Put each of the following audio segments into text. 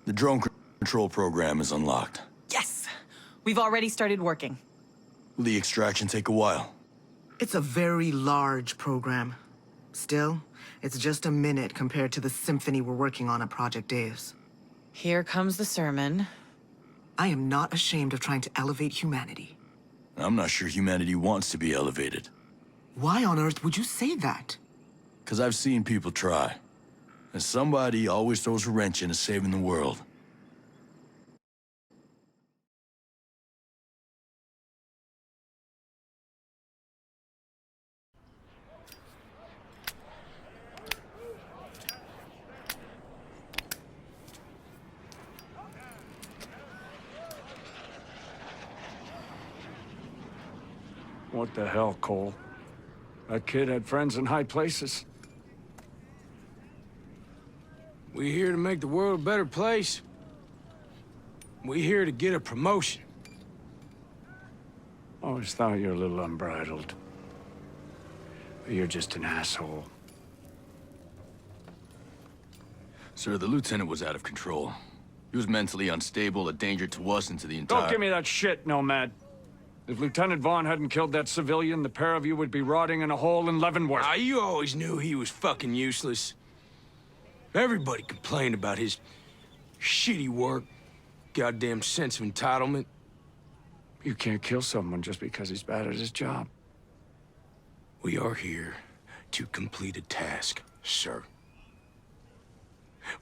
The drone control program is unlocked. Yes! We've already started working. Will the extraction take a while? It's a very large program. Still, it's just a minute compared to the symphony we're working on at Project Deus. Here comes the sermon. I am not ashamed of trying to elevate humanity. I'm not sure humanity wants to be elevated. Why on earth would you say that? 'Cause I've seen people try. And somebody always throws a wrench into saving the world. What the hell, Cole? That kid had friends in high places. We here to make the world a better place. We here to get a promotion. Always thought you were a little unbridled. But you're just an asshole. Sir, the lieutenant was out of control. He was mentally unstable, a danger to us and to the entire— Don't give me that shit, Nomad. If Lieutenant Vaughn hadn't killed that civilian, the pair of you would be rotting in a hole in Leavenworth. Ah, you always knew he was fucking useless. Everybody complained about his shitty work, goddamn sense of entitlement. You can't kill someone just because he's bad at his job. We are here to complete a task, sir.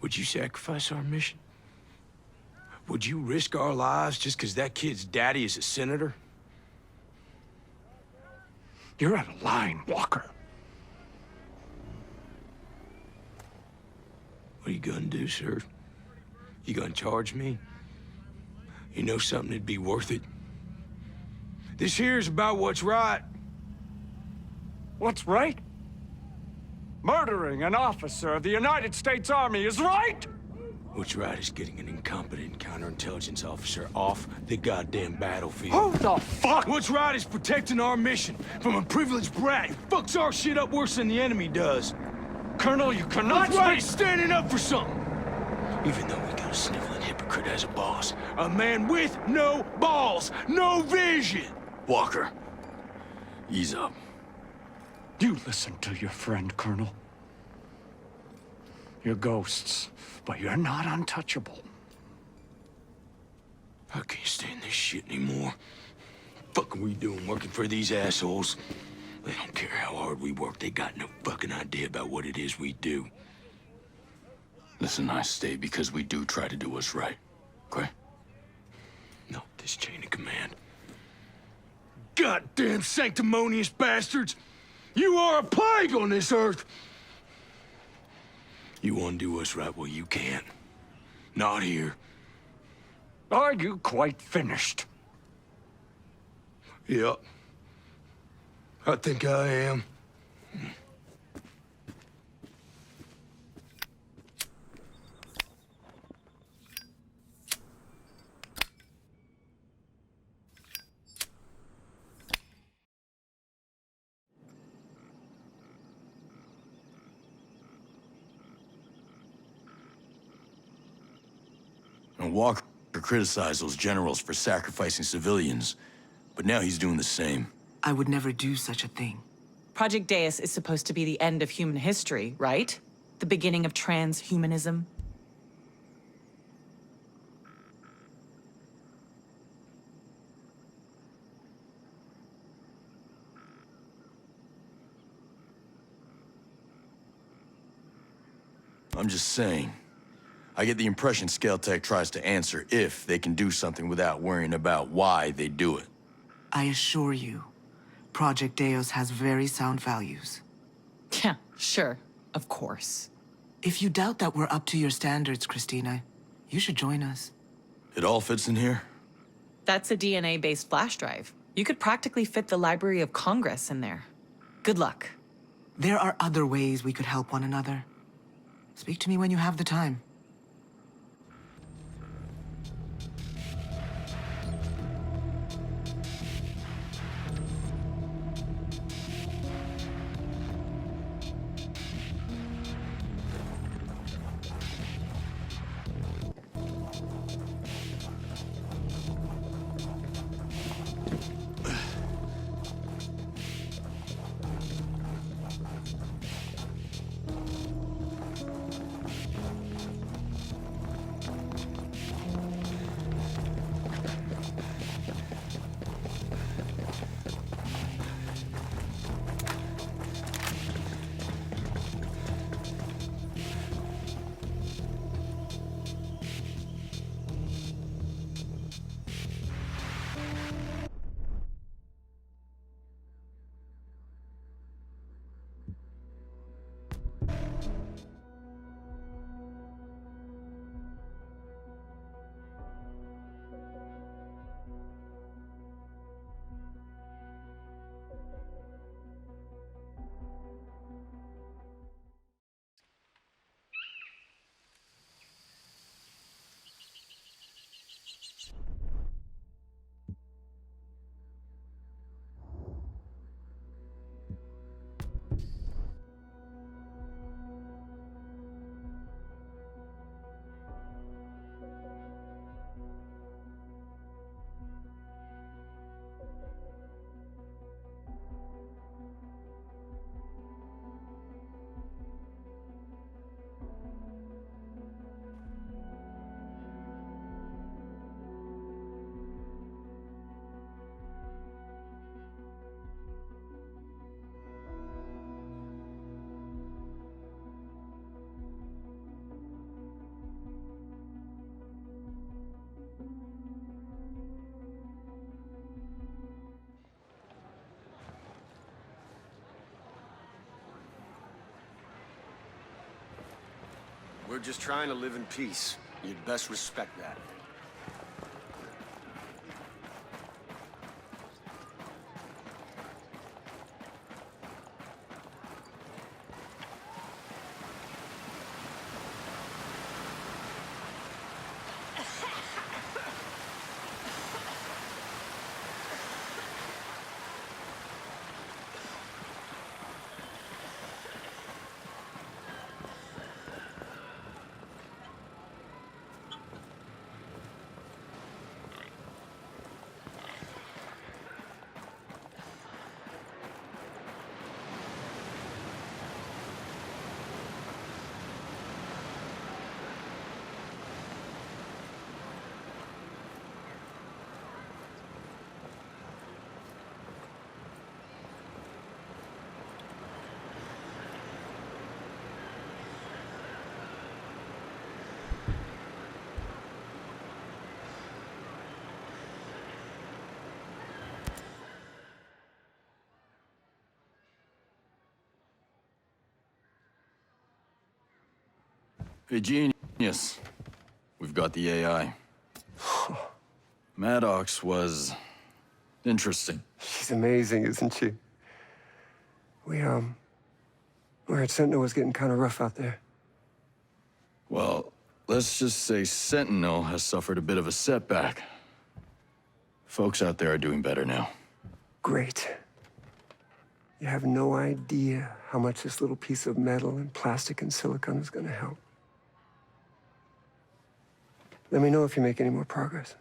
Would you sacrifice our mission? Would you risk our lives just because that kid's daddy is a senator? You're out of line, Walker. What are you gonna do, sir? You gonna charge me? You know something that'd be worth it? This here's about what's right. What's right? Murdering an officer of the United States Army is right! What's right is getting an incompetent counterintelligence officer off the goddamn battlefield. Who the fuck? What's right is protecting our mission from a privileged brat who fucks our shit up worse than the enemy does. Colonel, you cannot What's right is speak! standing up for something. Even though we got a sniveling hypocrite as a boss. A man with no balls, no vision. Walker, ease up. You listen to your friend, Colonel. You're ghosts, but you're not untouchable. I can't stand this shit anymore. Fuck are we doing working for these assholes? They don't care how hard we work. They got no fucking idea about what it is we do. Listen, I stay because we do try to do what's right, okay? No, this chain of command. Goddamn sanctimonious bastards! You are a plague on this earth! You want to do what's right? Well, you can't. Not here. Are you quite finished? Yep. I think I am. And Walker criticized those generals for sacrificing civilians, but now he's doing the same. I would never do such a thing. Project Deus is supposed to be the end of human history, right? The beginning of transhumanism. I'm just saying. I get the impression Scale-Tech tries to answer if they can do something without worrying about why they do it. I assure you, Project Deus has very sound values. Yeah, sure. Of course. If you doubt that we're up to your standards, Christina, you should join us. It all fits in here? That's a DNA-based flash drive. You could practically fit the Library of Congress in there. Good luck. There are other ways we could help one another. Speak to me when you have the time. We're just trying to live in peace. You'd best respect that. Hey, genius. We've got the AI. Maddox was interesting. She's amazing, isn't she? We heard Sentinel was getting kind of rough out there. Well, let's just say Sentinel has suffered a bit of a setback. Folks out there are doing better now. Great. You have no idea how much this little piece of metal and plastic and silicon is gonna help. Let me know if you make any more progress.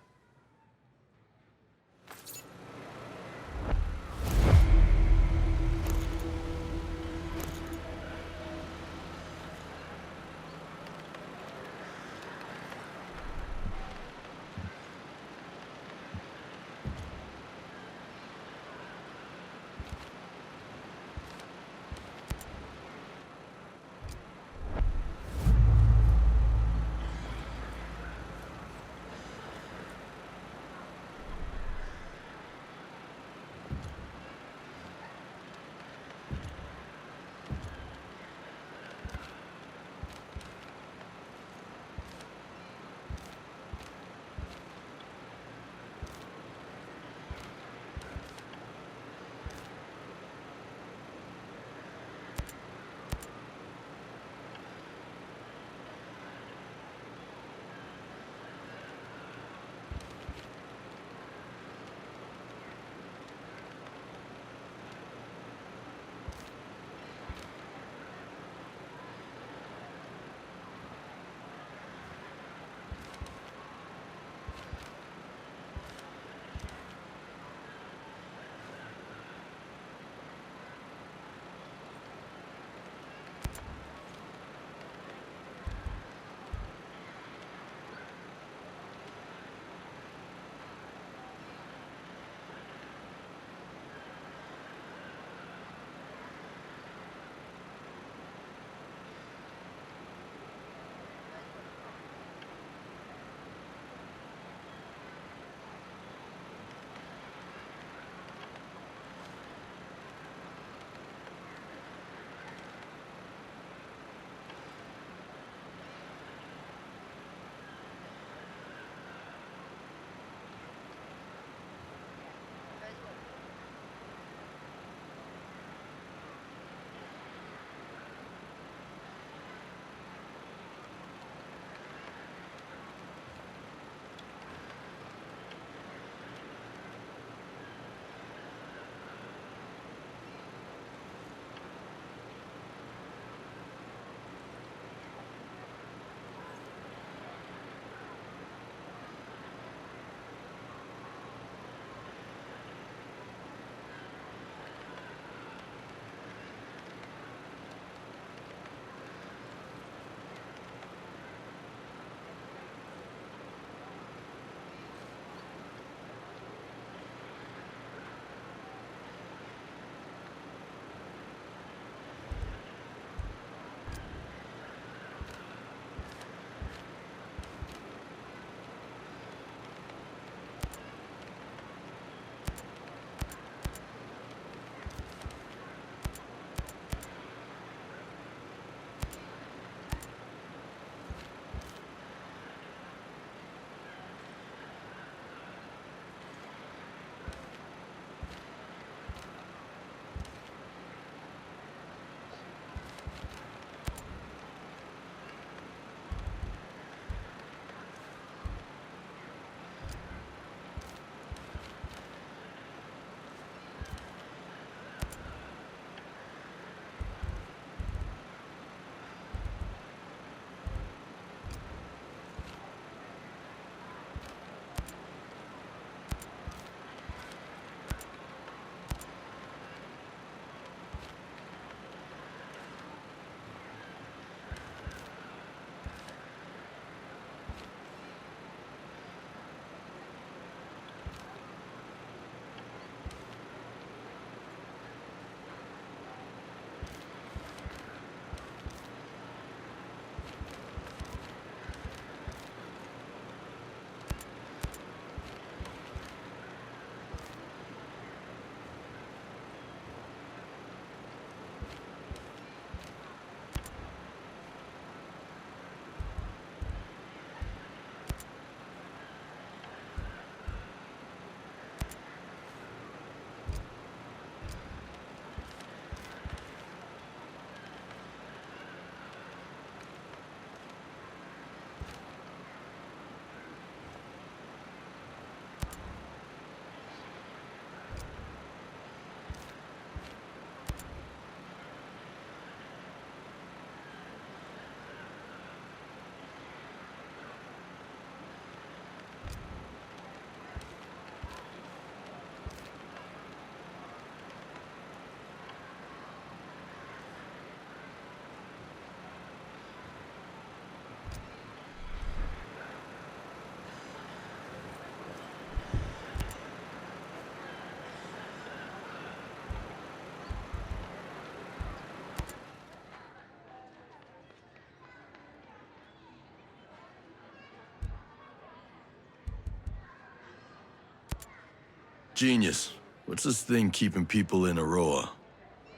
Genius. What's this thing keeping people in Aroa?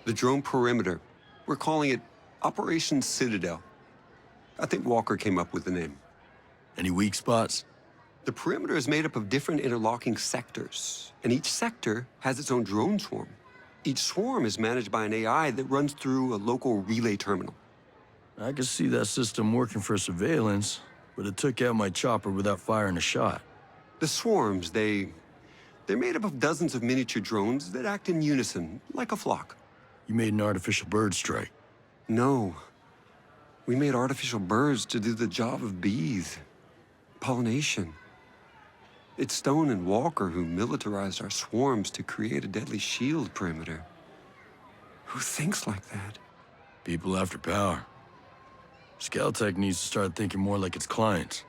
The drone perimeter. We're calling it Operation Citadel. I think Walker came up with the name. Any weak spots? The perimeter is made up of different interlocking sectors, and each sector has its own drone swarm. Each swarm is managed by an AI that runs through a local relay terminal. I could see that system working for surveillance, but it took out my chopper without firing a shot. The swarms, they're made up of dozens of miniature drones that act in unison, like a flock. You made an artificial bird strike. No. We made artificial birds to do the job of bees. Pollination. It's Stone and Walker who militarized our swarms to create a deadly shield perimeter. Who thinks like that? People after power. Skeltech needs to start thinking more like its clients.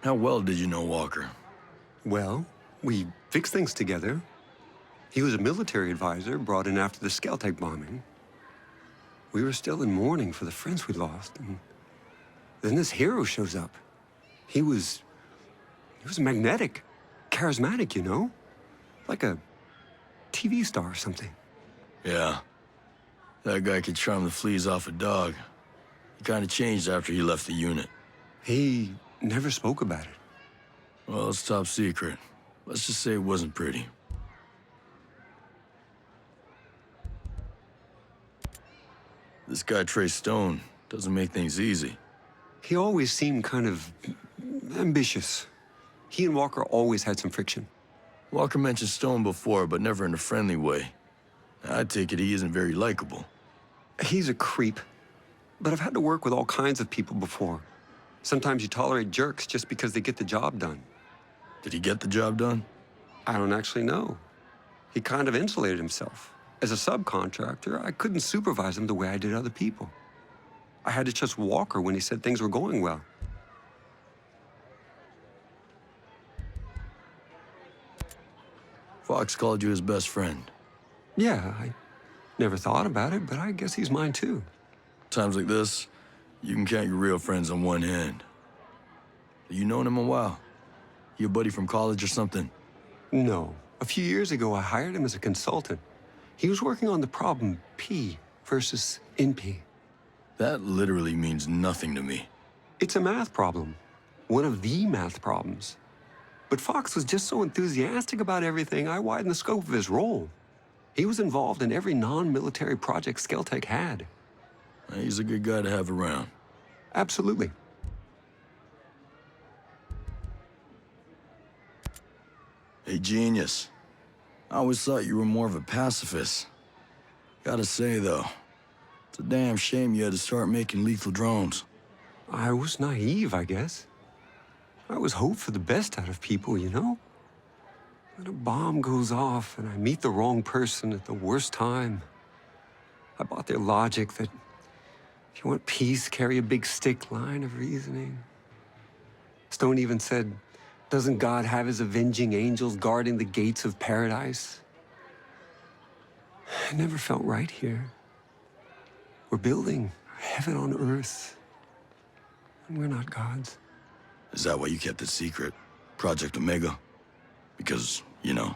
How well did you know Walker? Well, we fixed things together. He was a military advisor brought in after the Skeltech bombing. We were still in mourning for the friends we lost, and then this hero shows up. He was magnetic, charismatic, you know? Like a TV star or something. Yeah. That guy could charm the fleas off a dog. He kind of changed after he left the unit. He never spoke about it. Well, it's top secret. Let's just say it wasn't pretty. This guy, Trey Stone, doesn't make things easy. He always seemed kind of ambitious. He and Walker always had some friction. Walker mentioned Stone before, but never in a friendly way. I take it he isn't very likable. He's a creep. But I've had to work with all kinds of people before. Sometimes you tolerate jerks just because they get the job done. Did he get the job done? I don't actually know. He kind of insulated himself. As a subcontractor, I couldn't supervise him the way I did other people. I had to trust Walker when he said things were going well. Fox called you his best friend. Yeah, I never thought about it, but I guess he's mine too. Times like this, you can count your real friends on one hand. You known him a while? You a buddy from college or something? No. A few years ago, I hired him as a consultant. He was working on the problem P versus NP. That literally means nothing to me. It's a math problem. One of the math problems. But Fox was just so enthusiastic about everything, I widened the scope of his role. He was involved in every non-military project Skeltech had. He's a good guy to have around. Absolutely. Hey, Genius. I always thought you were more of a pacifist. Gotta say, though, it's a damn shame you had to start making lethal drones. I was naive, I guess. I always hoped for the best out of people, you know? When a bomb goes off and I meet the wrong person at the worst time, I bought their logic that if you want peace, carry a big stick line of reasoning. Stone even said, doesn't God have his avenging angels guarding the gates of paradise? It never felt right here. We're building heaven on earth, and we're not gods. Is that why you kept it secret? Project Omega? Because, you know,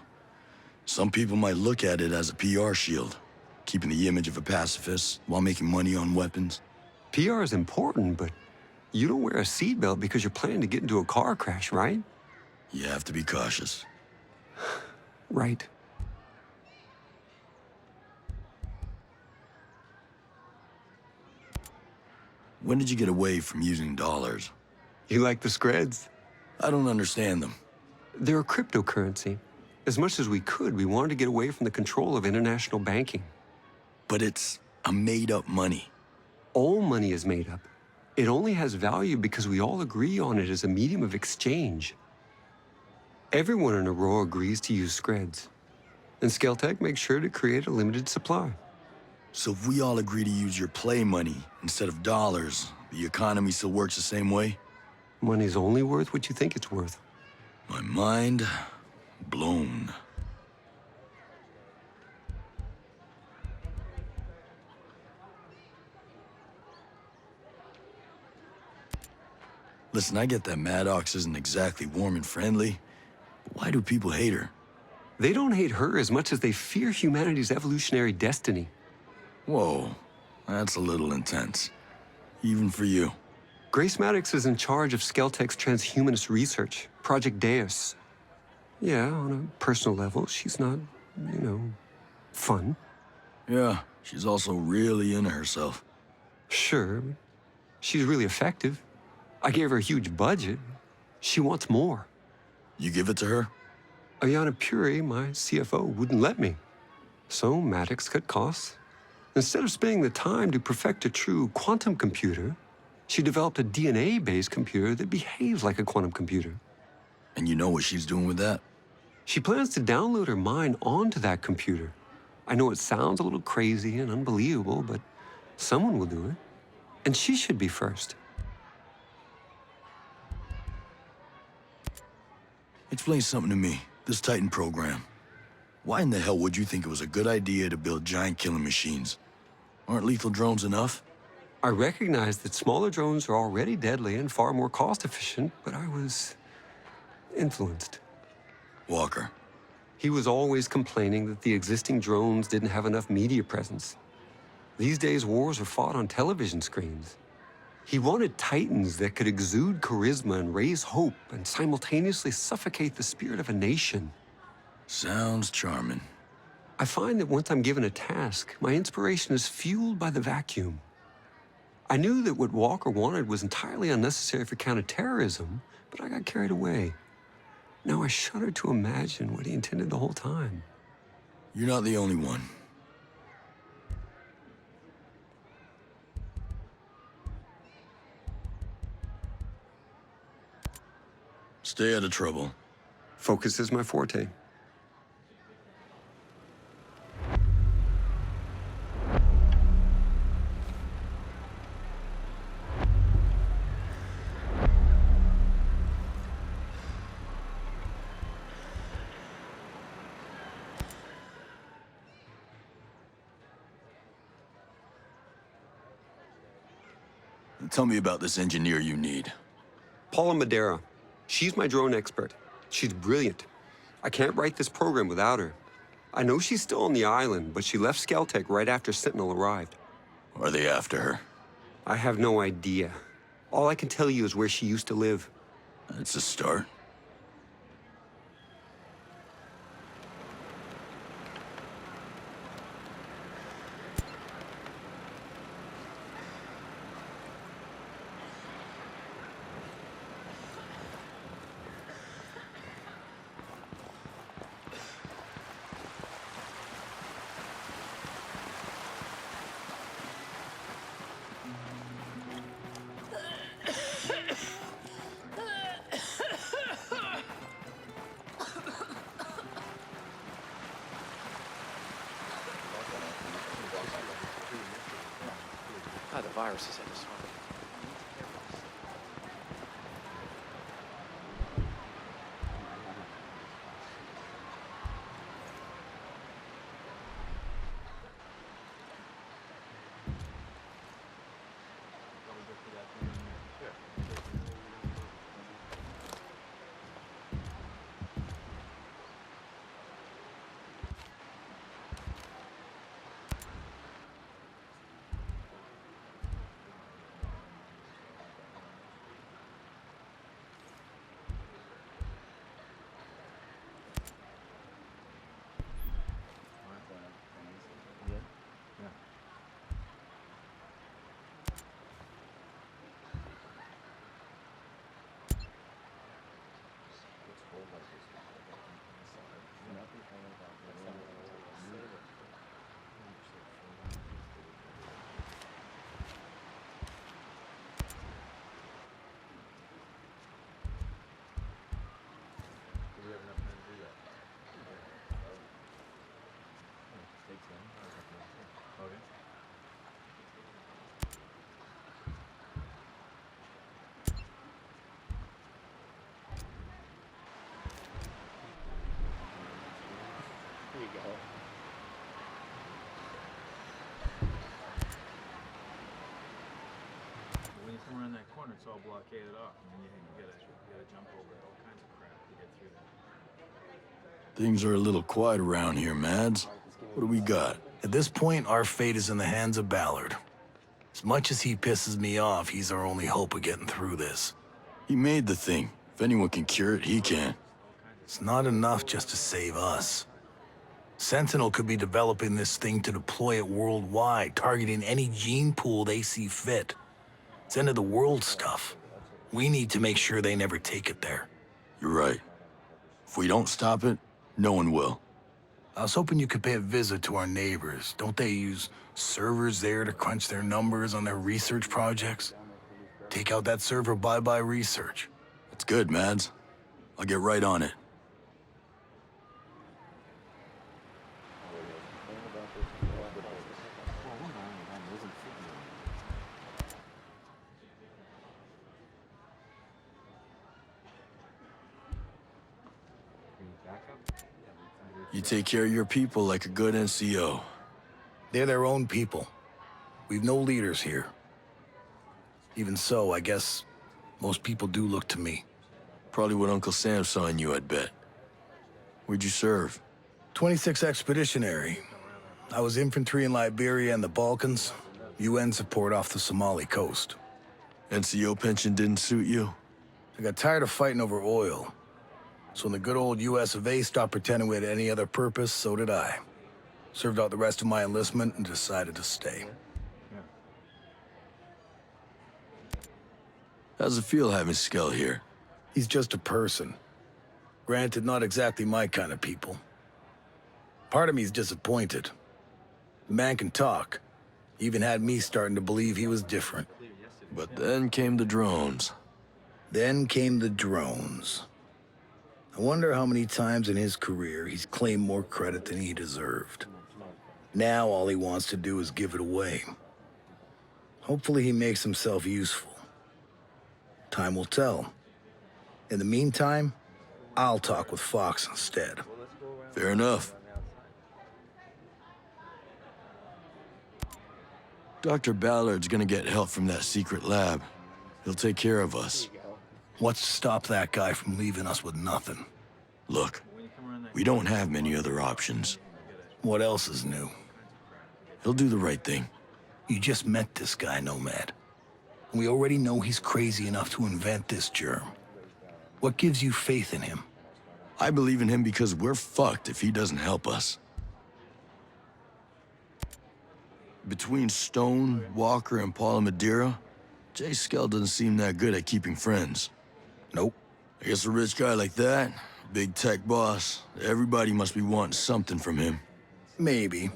some people might look at it as a PR shield, keeping the image of a pacifist while making money on weapons. PR is important, but you don't wear a seatbelt because you're planning to get into a car crash, right? You have to be cautious. Right. When did you get away from using dollars? You like the Screds? I don't understand them. They're a cryptocurrency. As much as we could, we wanted to get away from the control of international banking. But it's a made-up money. All money is made up. It only has value because we all agree on it as a medium of exchange. Everyone in Aurora agrees to use Screds. And Skeltech makes sure to create a limited supply. So if we all agree to use your play money instead of dollars, the economy still works the same way? Money's only worth what you think it's worth. My mind blown. Listen, I get that Maddox isn't exactly warm and friendly, but why do people hate her? They don't hate her as much as they fear humanity's evolutionary destiny. Whoa, that's a little intense. Even for you. Grace Maddox is in charge of Skeltech's transhumanist research, Project Deus. Yeah, on a personal level, she's not, fun. Yeah, she's also really into herself. Sure, she's really effective. I gave her a huge budget. She wants more. You give it to her? Ayana Puri, my CFO, wouldn't let me. So Maddox cut costs. Instead of spending the time to perfect a true quantum computer, she developed a DNA-based computer that behaves like a quantum computer. And you know what she's doing with that? She plans to download her mind onto that computer. I know it sounds a little crazy and unbelievable, but someone will do it. And she should be first. Explain something to me, this Titan program. Why in the hell would you think it was a good idea to build giant killing machines? Aren't lethal drones enough? I recognize that smaller drones are already deadly and far more cost-efficient, but I was influenced. Walker. He was always complaining that the existing drones didn't have enough media presence. These days, wars are fought on television screens. He wanted Titans that could exude charisma and raise hope and simultaneously suffocate the spirit of a nation. Sounds charming. I find that once I'm given a task, my inspiration is fueled by the vacuum. I knew that what Walker wanted was entirely unnecessary for counterterrorism, but I got carried away. Now I shudder to imagine what he intended the whole time. You're not the only one. Stay out of trouble. Focus is my forte. Tell me about this engineer you need. Paula Madera. She's my drone expert. She's brilliant. I can't write this program without her. I know she's still on the island, but she left Skeltech right after Sentinel arrived. Are they after her? I have no idea. All I can tell you is where she used to live. That's a start. The viruses I just found. There you go. When you come around that corner, it's all blockaded off. And then you Things are a little quiet around here, Mads. What do we got? At this point, our fate is in the hands of Ballard. As much as he pisses me off, he's our only hope of getting through this. He made the thing. If anyone can cure it, he can. It's not enough just to save us. Sentinel could be developing this thing to deploy it worldwide, targeting any gene pool they see fit. It's end of the world stuff. We need to make sure they never take it there. You're right. If we don't stop it, no one will. I was hoping you could pay a visit to our neighbors. Don't they use servers there to crunch their numbers on their research projects? Take out that server, bye-bye research. That's good, Mads. I'll get right on it. You take care of your people like a good NCO. They're their own people. We've no leaders here. Even so, I guess most people do look to me. Probably what Uncle Sam saw in you, I'd bet. Where'd you serve? 26 Expeditionary. I was infantry in Liberia and the Balkans. UN support off the Somali coast. NCO pension didn't suit you? I got tired of fighting over oil. So when the good old US of A stopped pretending we had any other purpose, so did I. Served out the rest of my enlistment and decided to stay. How's it feel having Skell here? He's just a person. Granted, not exactly my kind of people. Part of me's disappointed. The man can talk. Even had me starting to believe he was different. But then came the drones. Then came the drones. I wonder how many times in his career he's claimed more credit than he deserved. Now all he wants to do is give it away. Hopefully he makes himself useful. Time will tell. In the meantime, I'll talk with Fox instead. Fair enough. Dr. Ballard's gonna get help from that secret lab. He'll take care of us. What's to stop that guy from leaving us with nothing? Look, we don't have many other options. What else is new? He'll do the right thing. You just met this guy, Nomad. We already know he's crazy enough to invent this germ. What gives you faith in him? I believe in him because we're fucked if he doesn't help us. Between Stone, Walker, and Paula Madeira, Jay Skell doesn't seem that good at keeping friends. Nope. I guess a rich guy like that, big tech boss, everybody must be wanting something from him. Maybe.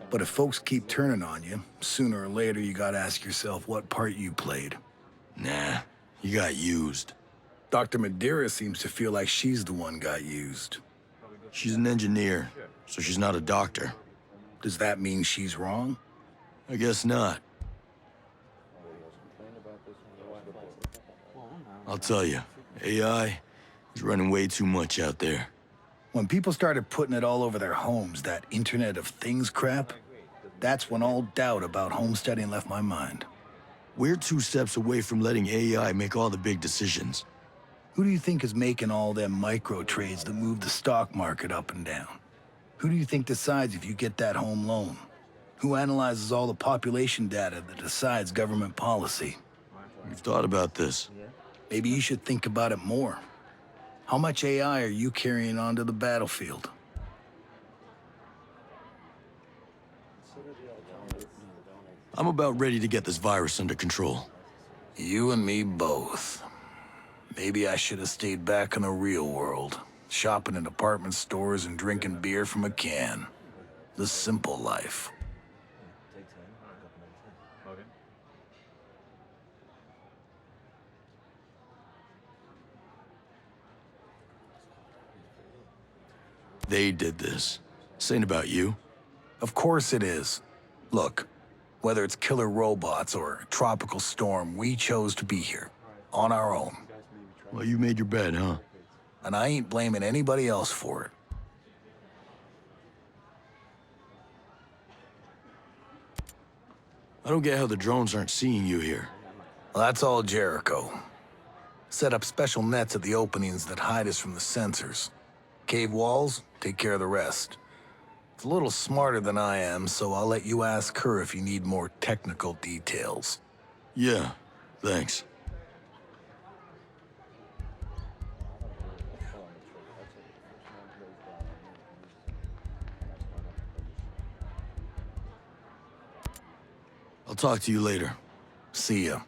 But if folks keep turning on you, sooner or later you gotta ask yourself what part you played. Nah, he got used. Dr. Madeira seems to feel like she's the one got used. She's an engineer, so she's not a doctor. Does that mean she's wrong? I guess not. I'll tell you, AI is running way too much out there. When people started putting it all over their homes, that Internet of Things crap, that's when all doubt about homesteading left my mind. We're 2 steps away from letting AI make all the big decisions. Who do you think is making all them micro trades that move the stock market up and down? Who do you think decides if you get that home loan? Who analyzes all the population data that decides government policy? We've thought about this. Maybe you should think about it more. How much AI are you carrying onto the battlefield? I'm about ready to get this virus under control. You and me both. Maybe I should have stayed back in the real world, shopping in department stores and drinking beer from a can. The simple life. They did this. This ain't about you. Of course it is. Look, whether it's killer robots or a tropical storm, we chose to be here, on our own. Well, you made your bed, huh? And I ain't blaming anybody else for it. I don't get how the drones aren't seeing you here. Well, that's all Jericho. Set up special nets at the openings that hide us from the sensors. Cave walls take care of the rest. It's a little smarter than I am, so I'll let you ask her if you need more technical details. Yeah, thanks. I'll talk to you later. See ya.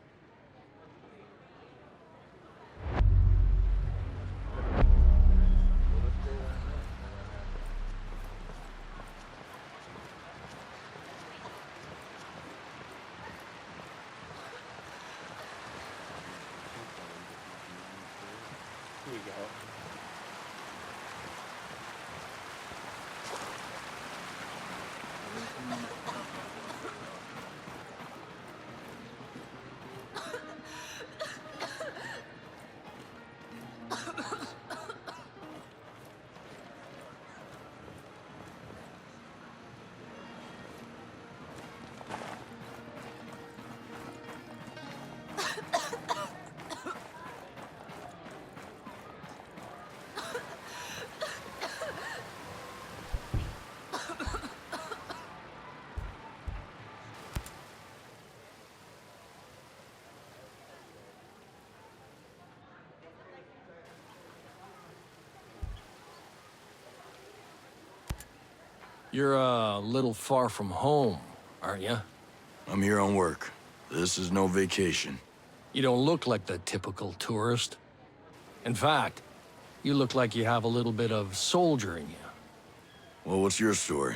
Here you go. You're a little far from home, aren't you? I'm here on work. This is no vacation. You don't look like the typical tourist. In fact, you look like you have a little bit of soldier in you. Well, what's your story?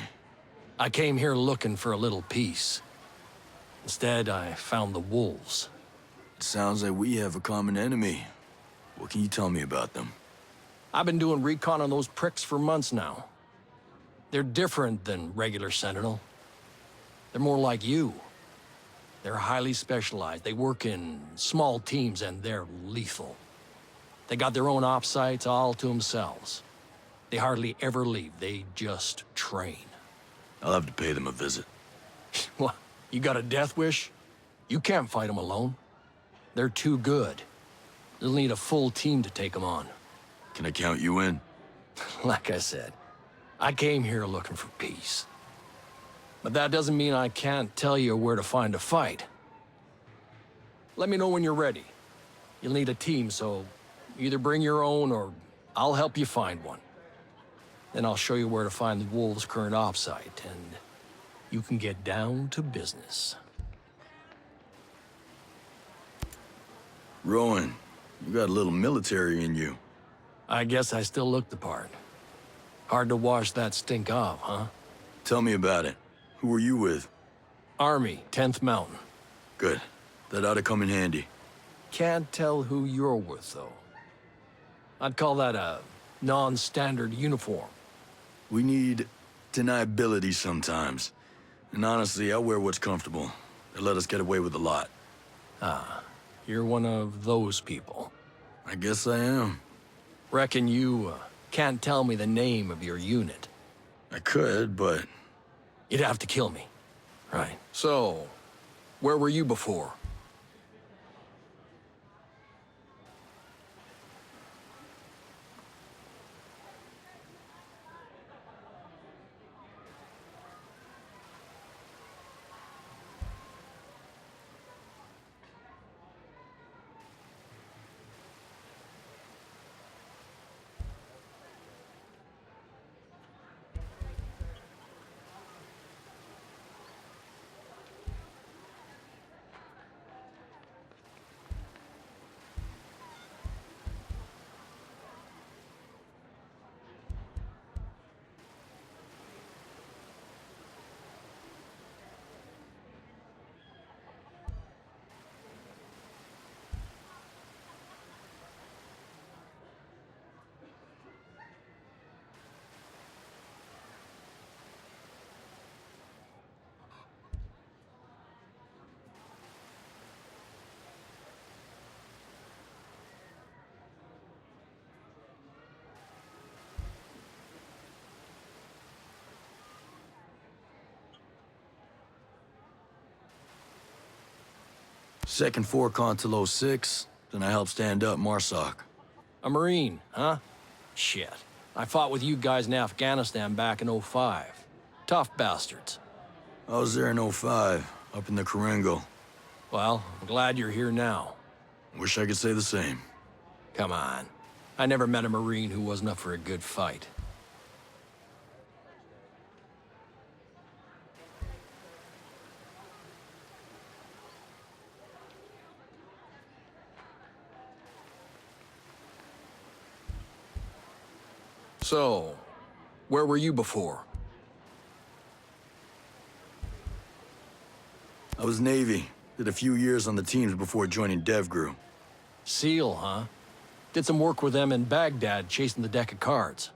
I came here looking for a little peace. Instead, I found the wolves. It sounds like we have a common enemy. What can you tell me about them? I've been doing recon on those pricks for months now. They're different than regular Sentinel. They're more like you. They're highly specialized. They work in small teams and they're lethal. They got their own op sites all to themselves. They hardly ever leave. They just train. I'll have to pay them a visit. What? You got a death wish? You can't fight them alone. They're too good. You'll need a full team to take them on. Can I count you in? Like I said, I came here looking for peace. But that doesn't mean I can't tell you where to find a fight. Let me know when you're ready. You'll need a team, so either bring your own or I'll help you find one. Then I'll show you where to find the Wolves' current op site, and you can get down to business. Rowan, you got a little military in you. I guess I still look the part. Hard to wash that stink off, huh? Tell me about it. Who were you with? Army, 10th Mountain. Good. That ought to come in handy. Can't tell who you're with, though. I'd call that a non-standard uniform. We need deniability sometimes. And honestly, I wear what's comfortable. They let us get away with a lot. Ah, you're one of those people. I guess I am. Reckon you can't tell me the name of your unit. I could, but... You'd have to kill me. Right. So, where were you before? Second 4 Contil 06. Then I helped stand up Marsoc. A Marine, huh? Shit. I fought with you guys in Afghanistan back in '05. Tough bastards. I was there in '05, up in the Coringo. Well, I'm glad you're here now. Wish I could say the same. Come on. I never met a Marine who wasn't up for a good fight. So, where were you before? I was Navy. Did a few years on the teams before joining DevGru. SEAL, huh? Did some work with them in Baghdad chasing the deck of cards.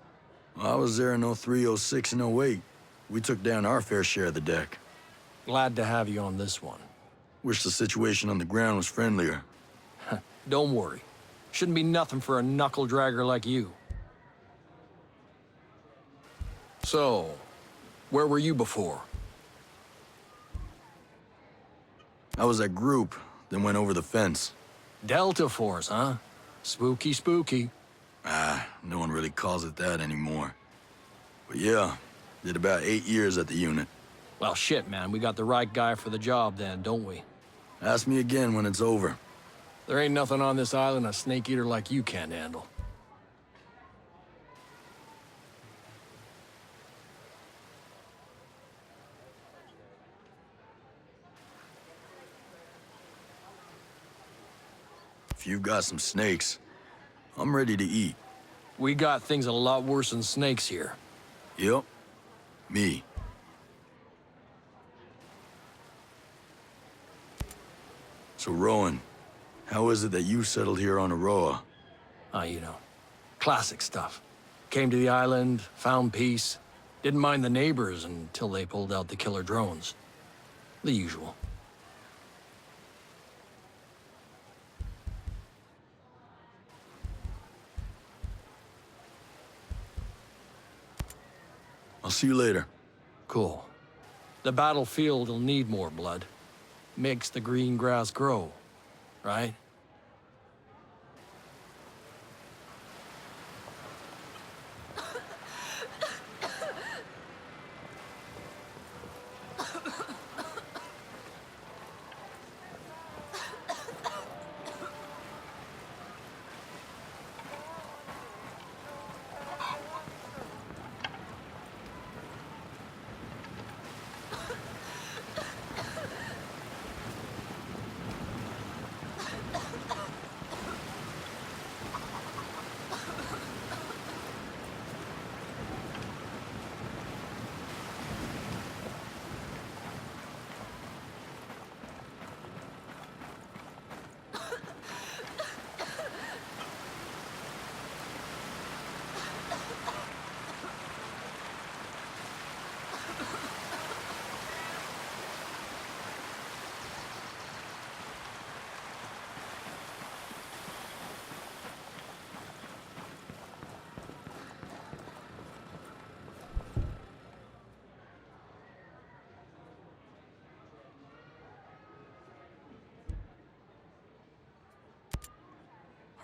I was there in '03, '06, and '08. We took down our fair share of the deck. Glad to have you on this one. Wish the situation on the ground was friendlier. Don't worry. Shouldn't be nothing for a knuckle-dragger like you. So, where were you before? I was at Group, then went over the fence. Delta Force, huh? Spooky, spooky. No one really calls it that anymore. But yeah, did about 8 years at the unit. Well, shit, man. We got the right guy for the job then, don't we? Ask me again when it's over. There ain't nothing on this island a snake eater like you can't handle. If you've got some snakes, I'm ready to eat. We got things a lot worse than snakes here. Yep. Me. So, Rowan, how is it that you settled here on Aroa? You know, classic stuff. Came to the island, found peace, didn't mind the neighbors until they pulled out the killer drones. The usual. I'll see you later. Cool. The battlefield will need more blood. Makes the green grass grow, right?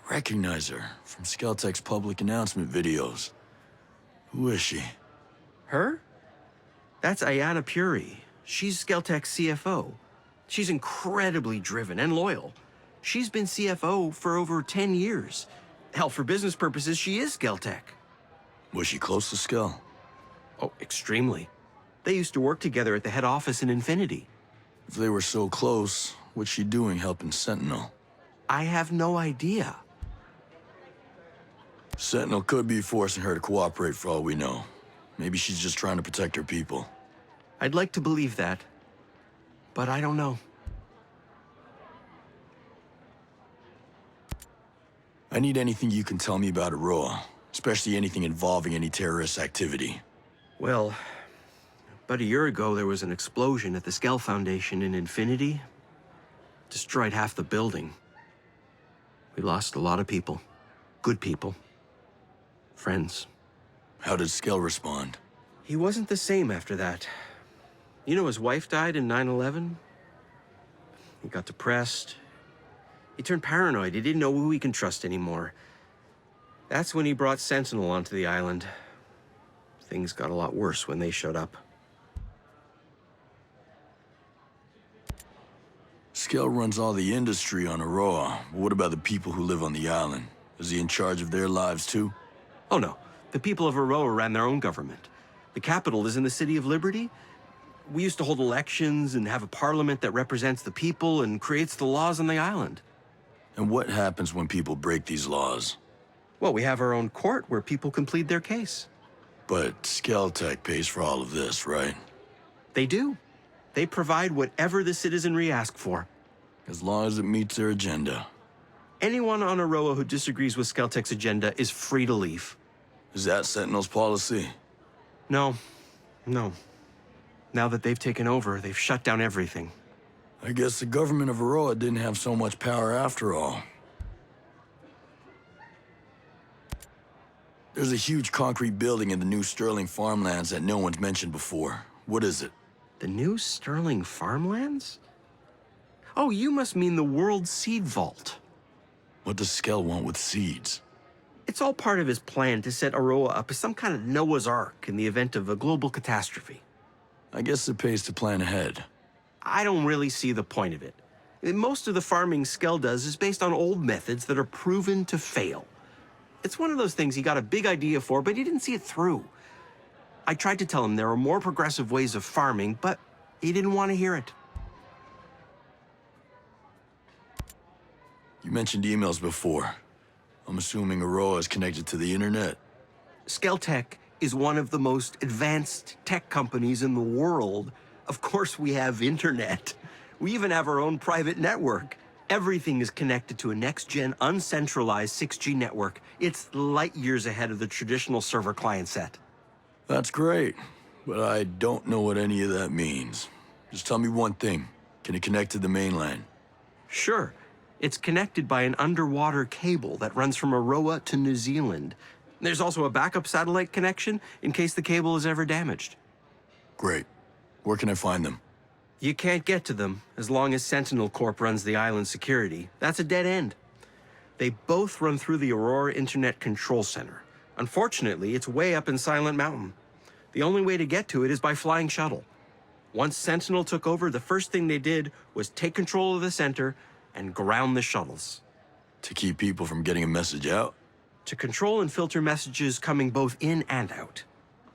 Recognize her from Skeltech's public announcement videos. Who is she? Her? That's Ayana Puri. She's Skeltech's CFO. She's incredibly driven and loyal. She's been CFO for over 10 years. Hell, for business purposes, she is Skeltech. Was she close to Skell? Oh, extremely. They used to work together at the head office in Infinity. If they were so close, what's she doing helping Sentinel? I have no idea. Sentinel could be forcing her to cooperate for all we know. Maybe she's just trying to protect her people. I'd like to believe that, but I don't know. I need anything you can tell me about Aroa, especially anything involving any terrorist activity. Well, about a year ago, there was an explosion at the Skell Foundation in Infinity. Destroyed half the building. We lost a lot of people. Good people. Friends. How did Skell respond? He wasn't the same after that. You know, his wife died in 9/11. He got depressed. He turned paranoid. He didn't know who he can trust anymore. That's when he brought Sentinel onto the island. Things got a lot worse when they showed up. Skell runs all the industry on Aroa. What about the people who live on the island? Is he in charge of their lives too? Oh no, the people of Aroa ran their own government. The capital is in the City of Liberty. We used to hold elections and have a parliament that represents the people and creates the laws on the island. And what happens when people break these laws? Well, we have our own court where people can plead their case. But Skelltech pays for all of this, right? They do. They provide whatever the citizenry ask for. As long as it meets their agenda. Anyone on Aroa who disagrees with Skelltech's agenda is free to leave. Is that Sentinel's policy? No. Now that they've taken over, they've shut down everything. I guess the government of Aroa didn't have so much power after all. There's a huge concrete building in the new Sterling farmlands that no one's mentioned before. What is it? The new Sterling farmlands? Oh, you must mean the World Seed Vault. What does Skell want with seeds? It's all part of his plan to set Aroa up as some kind of Noah's Ark in the event of a global catastrophe. I guess it pays to plan ahead. I don't really see the point of it. Most of the farming Skell does is based on old methods that are proven to fail. It's one of those things he got a big idea for, but he didn't see it through. I tried to tell him there are more progressive ways of farming, but he didn't want to hear it. You mentioned emails before. I'm assuming Aroa is connected to the internet. Skelltech is one of the most advanced tech companies in the world. Of course we have internet. We even have our own private network. Everything is connected to a next-gen, uncentralized 6G network. It's light years ahead of the traditional server client set. That's great, but I don't know what any of that means. Just tell me one thing. Can it connect to the mainland? Sure. It's connected by an underwater cable that runs from Aroa to New Zealand. There's also a backup satellite connection in case the cable is ever damaged. Great. Where can I find them? You can't get to them as long as Sentinel Corp runs the island's security. That's a dead end. They both run through the Aurora Internet Control Center. Unfortunately, it's way up in Silent Mountain. The only way to get to it is by flying shuttle. Once Sentinel took over, the first thing they did was take control of the center and ground the shuttles. To keep people from getting a message out? To control and filter messages coming both in and out.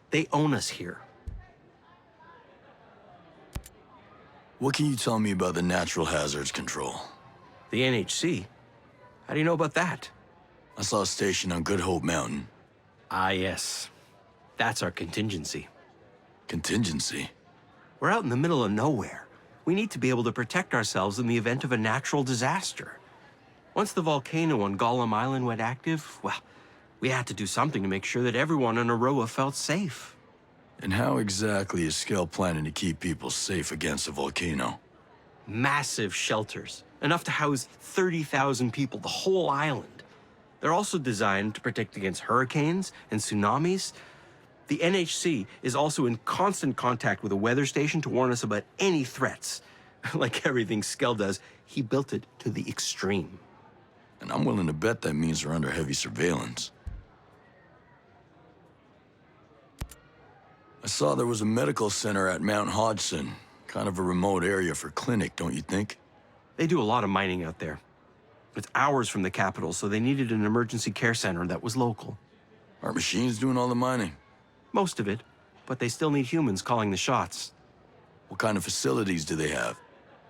They own us here. What can you tell me about the natural hazards control? The NHC? How do you know about that? I saw a station on Good Hope Mountain. Ah, yes. That's our contingency. Contingency? We're out in the middle of nowhere. We need to be able to protect ourselves in the event of a natural disaster. Once the volcano on Gollum Island went active, well, we had to do something to make sure that everyone on Aroa felt safe. And how exactly is Skell planning to keep people safe against a volcano? Massive shelters, enough to house 30,000 people, the whole island. They're also designed to protect against hurricanes and tsunamis. The NHC is also in constant contact with a weather station to warn us about any threats. Like everything Skell does, he built it to the extreme. And I'm willing to bet that means they're under heavy surveillance. I saw there was a medical center at Mount Hodgson. Kind of a remote area for clinic, don't you think? They do a lot of mining out there. It's hours from the capital, so they needed an emergency care center that was local. Aren't machines doing all the mining? Most of it, but they still need humans calling the shots. What kind of facilities do they have?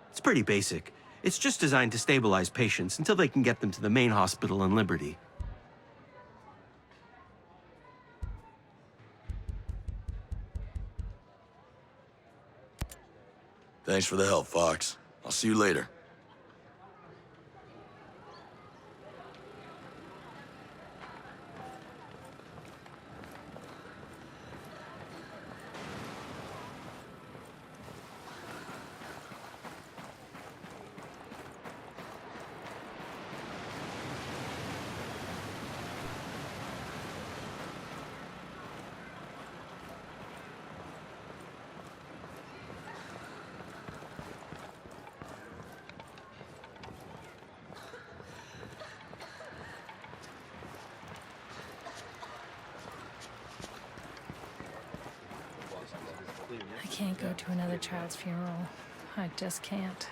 It's pretty basic. It's just designed to stabilize patients until they can get them to the main hospital in Liberty. Thanks for the help, Fox. I'll see you later. can't go to another child's funeral. I just can't.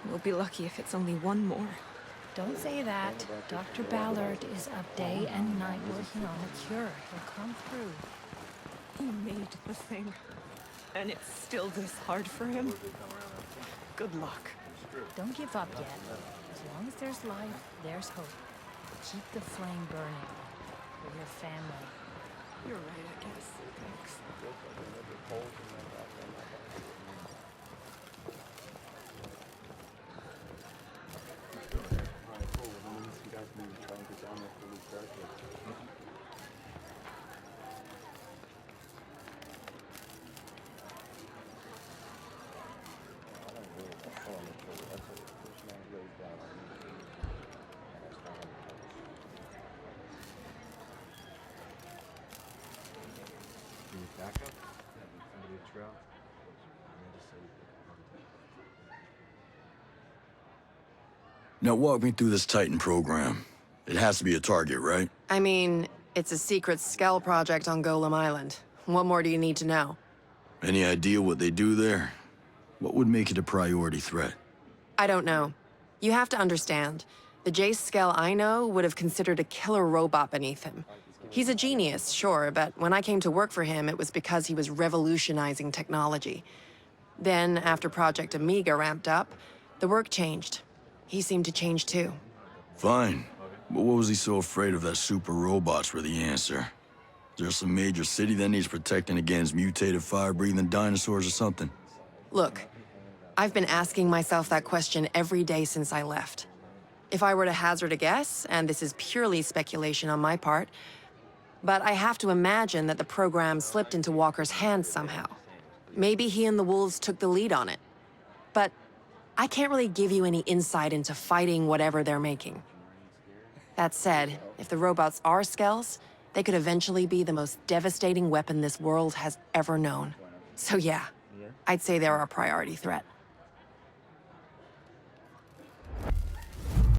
We'll be lucky if it's only one more. Don't say that. Dr. Ballard is up day and night working on a cure. He'll come through. He made the thing. And it's still this hard for him. Good luck. Don't give up yet. As long as there's life, there's hope. Keep the flame burning for your family. You're right, I guess. Thanks. Now walk me through this Titan program. It has to be a target, right? I mean, it's a secret Skell project on Golem Island. What more do you need to know? Any idea what they do there? What would make it a priority threat? I don't know. You have to understand, the Jace Skell I know would have considered a killer robot beneath him. He's a genius, sure, but when I came to work for him, it was because he was revolutionizing technology. Then, after Project Amiga ramped up, the work changed. He seemed to change too. Fine. But what was he so afraid of that super robots were the answer? Is there some major city that needs protecting against mutated fire-breathing dinosaurs or something? Look, I've been asking myself that question every day since I left. If I were to hazard a guess, and this is purely speculation on my part, but I have to imagine that the program slipped into Walker's hands somehow. Maybe he and the Wolves took the lead on it. But I can't really give you any insight into fighting whatever they're making. That said, if the robots are Skells, they could eventually be the most devastating weapon this world has ever known. So yeah, I'd say they're a priority threat.